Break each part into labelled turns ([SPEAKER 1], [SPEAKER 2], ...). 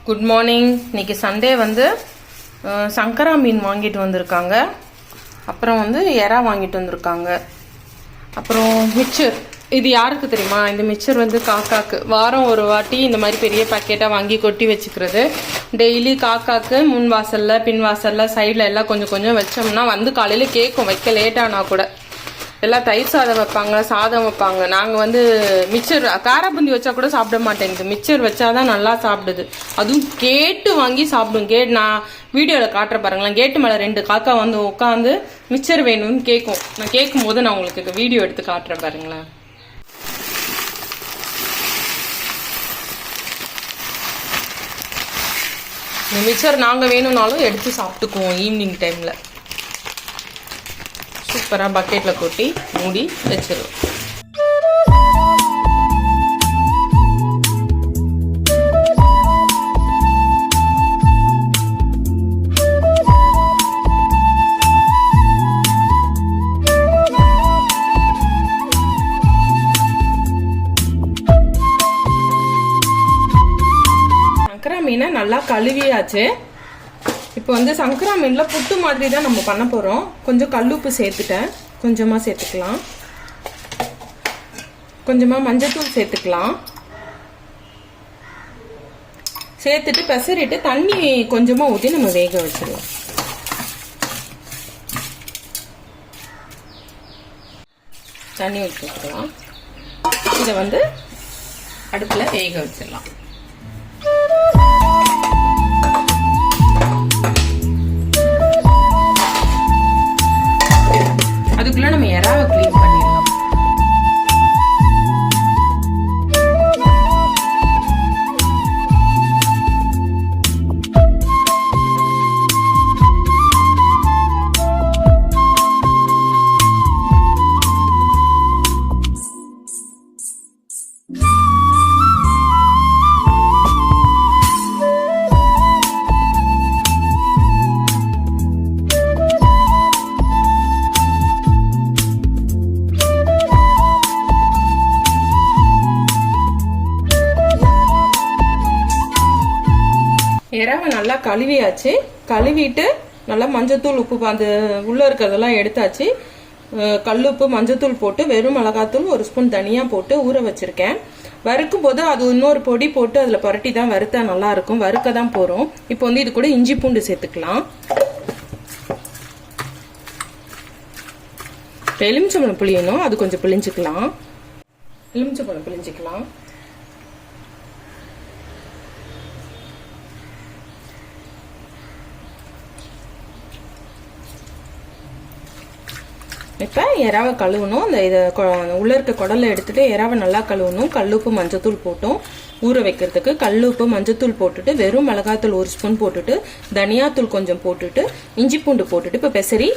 [SPEAKER 1] Good morning. இன்னைக்கு Sunday வந்து சங்கரா மீன் வாங்கிட்டு வந்திருக்காங்க. அப்புறம் வந்து எறா வாங்கிட்டு வந்திருக்காங்க. அப்புறம் மிச்சர். இது யாருக்கு தெரியுமா? இந்த மிச்சர் வந்து காக்காக்கு வாரம் ஒரு வாட்டி இந்த மாதிரி பெரிய பாக்கெட்டாக வாங்கி கொட்டி வச்சுக்கிறது. டெய்லி காக்காக்கு முன் வாசலில் பின் வாசலில் சைடில் எல்லாம் கொஞ்சம் கொஞ்சம் வச்சோம்னா வந்து காலையில் கேட்கும். வைக்க லேட்டானா கூட எல்லாம் தயிர் சாதம் வைப்பாங்க, சாதம் வைப்பாங்க. நாங்கள் வந்து மிச்சர் காராபுந்தி வச்சா கூட சாப்பிட மாட்டேங்குது. மிச்சர் வச்சாதான் நல்லா சாப்பிடுது. அதுவும் கேட்டு வாங்கி சாப்பிடும். நான் வீடியோவில் காட்டுற பாருங்களேன். கேட்டு மேலே 2 காக்கா வந்து உட்காந்து மிச்சர் வேணும்னு கேட்கும். நான் கேட்கும் போது நான் உங்களுக்கு வீடியோ எடுத்து காட்டுறேன் பாருங்களேன். இந்த மிச்சர் நாங்கள் வேணும்னாலும் எடுத்து சாப்பிட்டுக்குவோம் ஈவினிங் டைமில். சூப்பராக பக்கெட்டில் கொட்டி மூடி வச்சிருவோம். சங்கரா மீனை நல்லா கழுவியாச்சு. இப்போ வந்து சங்கரா மீனில் புட்டு மாதிரி தான் நம்ம பண்ண போகிறோம். கொஞ்சம் கல்லுப்பு சேர்த்துட்டேன். கொஞ்சமாக சேர்த்துக்கலாம். கொஞ்சமாக மஞ்சத்தூள் சேர்த்துக்கலாம். சேர்த்துட்டு பெசரிட்டு தண்ணி கொஞ்சமாக ஊற்றி நம்ம வேக வச்சிடலாம். தண்ணி ஊற்றிக்கலாம். இதை வந்து அடுப்பில் வேக வச்சிடலாம். அதுக்குள்ள நம்ம எறாவை க்ளீன் பண்ணிடலாம். எறாவை நல்லா கழுவியாச்சு. கழுவிட்டு நல்லா மஞ்சத்தூள் உப்பு அந்த உள்ள இருக்கிறதெல்லாம் எடுத்தாச்சு. கல்லுப்பு மஞ்சத்தூள் போட்டு வெறும் மிளகாத்தூள் 1 ஸ்பூன் தனியா போட்டு ஊற வச்சிருக்கேன். வறுக்கும் போது அது இன்னொரு பொடி போட்டு அதில் புரட்டி தான் வறுத்தா நல்லா இருக்கும். வறுக்க தான் போறோம். இப்போ வந்து இது கூட இஞ்சி பூண்டு சேர்த்துக்கலாம். எலுமிச்சம்பழம் புளியணும், அது கொஞ்சம் பிழிஞ்சுக்கலாம். எலுமிச்சம்பழம் பிழிஞ்சுக்கலாம். இப்போ எறாவை கழுவணும். அந்த இதை உள்ள இருக்க குடலை எடுத்துட்டு எறாவை நல்லா கழுவணும். கல்லுப்பு மஞ்சத்தூள் போட்டோம் ஊற வைக்கிறதுக்கு. கல்லுப்பு மஞ்சத்தூள் போட்டுட்டு வெறும் மிளகாத்தூள் 1 ஸ்பூன் போட்டுட்டு தனியாத்தூள் கொஞ்சம் போட்டுட்டு இஞ்சி பூண்டு போட்டுட்டு இப்போ பெசரி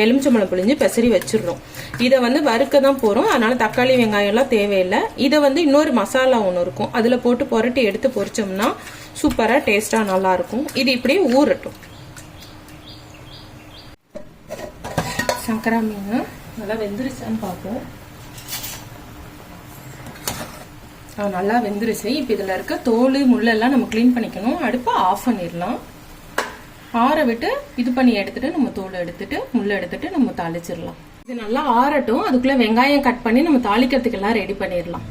[SPEAKER 1] எலுமிச்சம்பழம் பிழிஞ்சு பெசரி வச்சிடுறோம். இதை வந்து வறுக்க தான் போகிறோம். அதனால தக்காளி வெங்காயம் எல்லாம் தேவையில்லை. இதை வந்து இன்னொரு மசாலா ஒன்று இருக்கும், அதில் போட்டு புரட்டி எடுத்து பொரிச்சோம்னா சூப்பராக டேஸ்டாக நல்லா இருக்கும். இது இப்படியே ஊறட்டும். சங்கரா மீன் நல்லா வெந்துருச்சான்னு பார்ப்போம். நல்லா வெந்துருச்சு. இப்போ இதில் இருக்க தோல் முள்ளெல்லாம் நம்ம க்ளீன் பண்ணிக்கணும். அடுப்பை ஆஃப் பண்ணிடலாம். ஆற விட்டு இது பண்ணி எடுத்துட்டு நம்ம தோல் எடுத்துட்டு முள்ளை எடுத்துட்டு நம்ம தாளிச்சிடலாம். இது நல்லா ஆறட்டும். அதுக்குள்ள வெங்காயம் கட் பண்ணி நம்ம தாளிக்கிறதுக்கு எல்லாம் ரெடி பண்ணிடலாம்.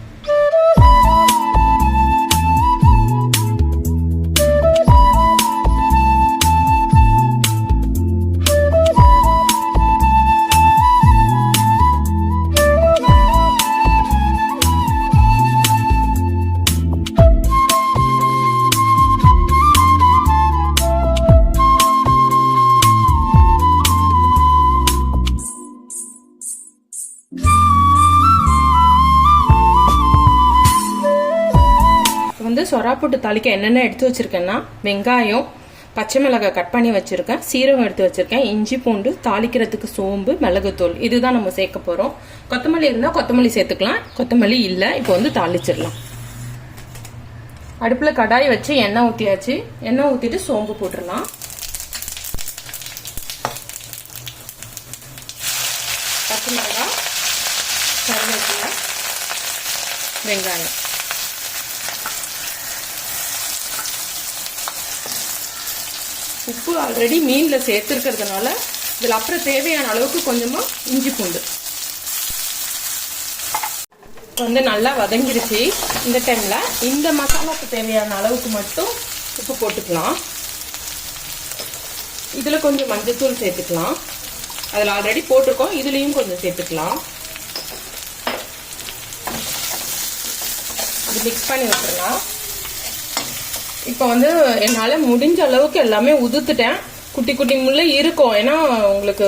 [SPEAKER 1] சொரா போட்டு தாளிக்க என்னென்ன எடுத்து வச்சிருக்கேன்னா வெங்காயம், பச்சை மிளகாய் கட் பண்ணி வச்சிருக்கேன், சீரகம் எடுத்து வச்சிருக்கேன், இஞ்சி பூண்டு, தாளிக்கிறதுக்கு சோம்பு, மிளகுத்தூள், இதுதான் நம்ம சேர்க்க போறோம். கொத்தமல்லி இருந்தா கொத்தமல்லி சேர்த்துக்கலாம், கொத்தமல்லி இல்லை. இப்போ வந்து தாளிச்சிடலாம். அடுப்புல கடாய் வச்சு எண்ணெய் ஊற்றியாச்சு. எண்ணெய் ஊற்றிட்டு சோம்பு போட்டுடலாம். பச்சை மிளகாய், கருவேப்பிலை, வெங்காயம். உப்பு ஆல்ரெடி மீனில் சேர்த்துருக்கிறதுனால இதில் அப்புறம் தேவையான அளவுக்கு கொஞ்சமாக இஞ்சி பூண்டு வந்து நல்லா வதங்கிருச்சு. இந்த டைமில் இந்த மசாலாவுக்கு தேவையான அளவுக்கு மட்டும் உப்பு போட்டுக்கலாம். இதில் கொஞ்சம் மஞ்சத்தூள் சேர்த்துக்கலாம். அதில் ஆல்ரெடி போட்டிருக்கோம், இதுலேயும் கொஞ்சம் சேர்த்துக்கலாம். இது மிக்ஸ் பண்ணி விட்டுறலாம். இப்போ வந்து என்னால் முடிஞ்ச அளவுக்கு எல்லாமே உதுத்துட்டேன். குட்டி குட்டி முள்ளு இருக்கும், ஏன்னா உங்களுக்கு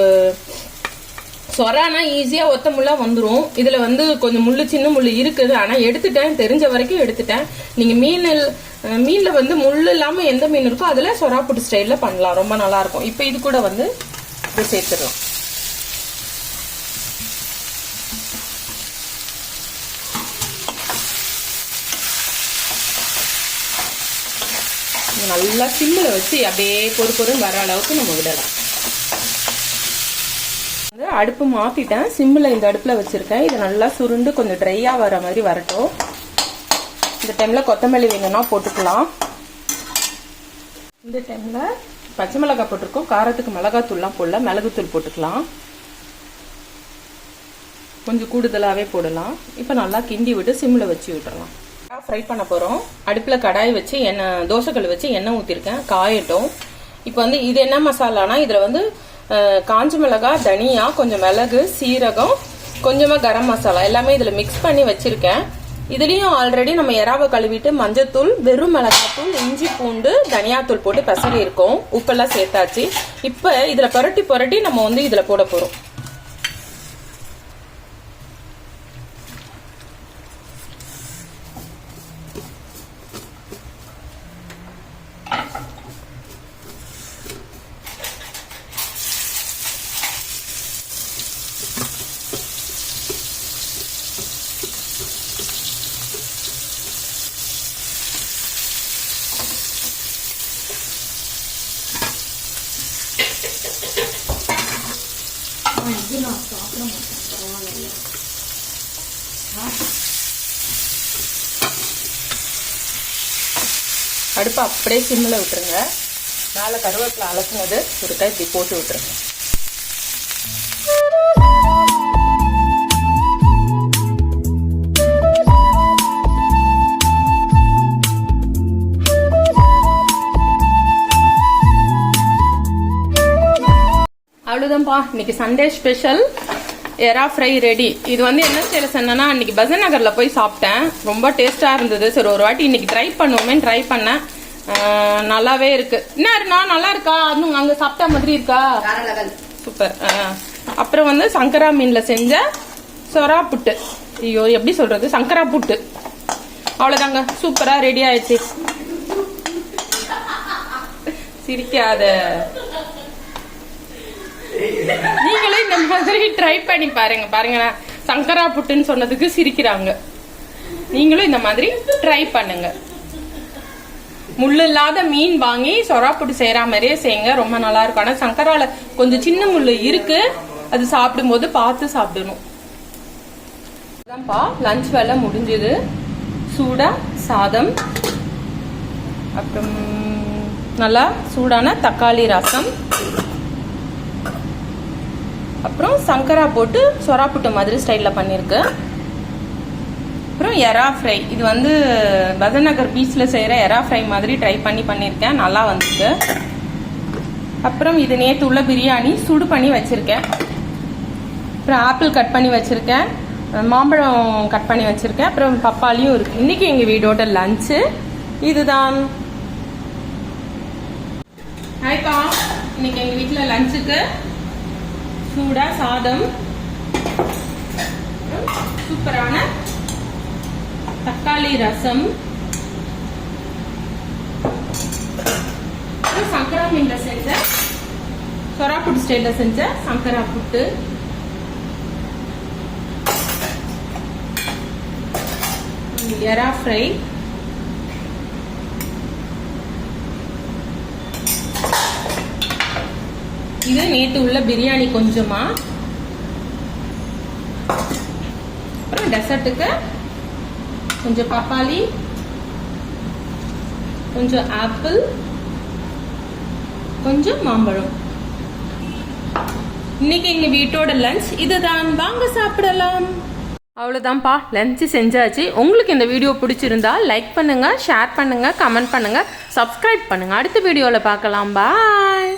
[SPEAKER 1] சொரானா ஈஸியாக ஒத்த முள்ளாக வந்துடும். இதில் வந்து கொஞ்சம் முள்ளு சின்ன முள்ளு இருக்குது, ஆனால் எடுத்துட்டேன், தெரிஞ்ச வரைக்கும் எடுத்துட்டேன். நீங்கள் மீனில் வந்து முள் இல்லாமல் எந்த மீன் இருக்கோ அதில் சொரா புட்டு ஸ்டைலில் பண்ணலாம், ரொம்ப நல்லாயிருக்கும். இப்போ இது கூட வந்து இதை சேர்த்துடலாம். நல்லா சிம்மில் வச்சு அப்படியே பொறுன்னு வர அளவுக்கு நம்ம விடலாம். அடுப்பு மாத்திட்டேன், சிம்மில் இந்த அடுப்பில் வச்சிருக்கேன். இது நல்லா சுருண்டு கொஞ்சம் ட்ரையாக வர மாதிரி வரட்டும். இந்த டைமில் கொத்தமல்லி வேணும்னா போட்டுக்கலாம். இந்த டைமில் பச்சை மிளகாய் போட்டிருக்கோம், காரத்துக்கு மிளகாத்தூள்லாம் போடல, மிளகுத்தூள் போட்டுக்கலாம். கொஞ்சம் கூடுதலாகவே போடலாம். இப்போ நல்லா கிண்டி விட்டு சிம்மில் வச்சு விட்டுறலாம். ஃப்ரை பண்ண போகிறோம். அடுப்பில் கடாய் வச்சு எண்ணெய் தோசைக்கல் வச்சு எண்ணெய் ஊற்றிருக்கேன், காயட்டும். இப்போ வந்து இது என்ன மசாலானா இதில் வந்து காஞ்ச மிளகாய், தனியா, கொஞ்சம் மிளகு, சீரகம், கொஞ்சமாக கரம் மசாலா எல்லாமே இதில் மிக்ஸ் பண்ணி வச்சுருக்கேன். இதுலேயும் ஆல்ரெடி நம்ம எறாவை கழுவிட்டு மஞ்சத்தூள், வெறும் மிளகாத்தூள், இஞ்சி பூண்டு, தனியாத்தூள் போட்டு பெசரி இருக்கோம். உப்பெல்லாம் சேர்த்தாச்சு. இப்போ இதில் புரட்டி நம்ம வந்து இதில் போட போகிறோம். இது நான் சாப்பிட மாட்டேன், பரவாயில்ல. அடுப்பு அப்படியே சிம்மில் விட்டுருங்க. மேலே கருவேப்பிலை அலசினது ஒரு கை இப்படி போட்டு விட்டுருங்க. அவ்வளோதான்ப்பா, இன்னைக்கு சண்டே ஸ்பெஷல் எறா ஃப்ரை ரெடி. இது வந்து என்ன ஸ்டைல சொன்னா, அன்னைக்கு பசன் நகர்ல போய் சாப்பிட்டேன், ரொம்ப டேஸ்டா இருந்தது. சரி ஒரு வாட்டி இன்னைக்கு ட்ரை பண்ணுவோமே ட்ரை பண்ணேன், நல்லாவே இருக்கு. என்ன நல்லா இருக்கா? இன்னும் அங்க சாப்பிட்ட மாதிரி இருக்கா? சூப்பர். அப்புறம் வந்து சங்கரா மீன்ல செஞ்ச சொரா புட்டு, ஐயோ எப்படி சொல்றது, சங்கரா புட்டு. அவ்வளவுதாங்க, சூப்பரா ரெடி ஆயிடுச்சு. சிரிக்காத, நீங்களே இந்த மாதிரி ட்ரை பண்ணி பாருங்க. சங்கரா புட்டுன்னு சொன்னதுக்கு சிரிக்கிறாங்க. நீங்களும் இந்த மாதிரி ட்ரை பண்ணுங்க. முள்ளு இல்லாத மீன் வாங்கி சொரா புட்டு செய்யற மாதிரியே செய்யுங்க, ரொம்ப நல்லா இருக்கும். ஆனா சங்கரால கொஞ்சம் சின்ன முள்ளு இருக்கு, அது சாப்பிடும் போது பார்த்து சாப்பிடணும். அதான்ப்பா லஞ்ச் வேலை முடிஞ்சது. சூடா சாதம், அப்புறம் நல்லா சூடான தக்காளி ரசம், அப்புறம் சங்கரா போட்டு சொரா புட்டு மாதிரி ஸ்டைலில் பண்ணியிருக்கு. அப்புறம் எறா ஃப்ரை, இது வந்து பசநகர் பீச்சில் செய்கிற எறா ஃப்ரை மாதிரி ட்ரை பண்ணியிருக்கேன், நல்லா வந்துருக்கு. அப்புறம் இது நேற்று உள்ள பிரியாணி சுடு பண்ணி வச்சுருக்கேன். அப்புறம் ஆப்பிள் கட் பண்ணி வச்சுருக்கேன், மாம்பழம் கட் பண்ணி வச்சுருக்கேன், அப்புறம் பப்பாளியும் இருக்குது. இன்றைக்கி எங்கள் வீடோட லஞ்சு இதுதான். ஹாய்ப்பா, இன்னைக்கு எங்கள் வீட்டில் லஞ்சுக்கு சூடா சாதம், சூப்பரான தக்காளி ரசம், சங்கரா மீன்ல செஞ்ச சொரா புட்டு ஸ்டைல்ல செஞ்ச சங்கரா புட்டு, எறா ஃப்ரை, இது நேற்று உள்ள பிரியாணி கொஞ்சமா, அப்புறம் டெசர்ட்டுக்கு கொஞ்சம் பப்பாளி, கொஞ்சம் ஆப்பிள், கொஞ்சம் மாம்பழம். இன்னைக்கு எங்க வீட்டோட லஞ்ச் இதுதான். வாங்க சாப்பிடலாம். அவ்வளோதான்ப்பா, லஞ்சு செஞ்சாச்சு. உங்களுக்கு இந்த வீடியோ பிடிச்சிருந்தா லைக் பண்ணுங்க, ஷேர் பண்ணுங்க, கமெண்ட் பண்ணுங்க, சப்ஸ்கிரைப் பண்ணுங்க. அடுத்த வீடியோவில் பார்க்கலாம். பாய்.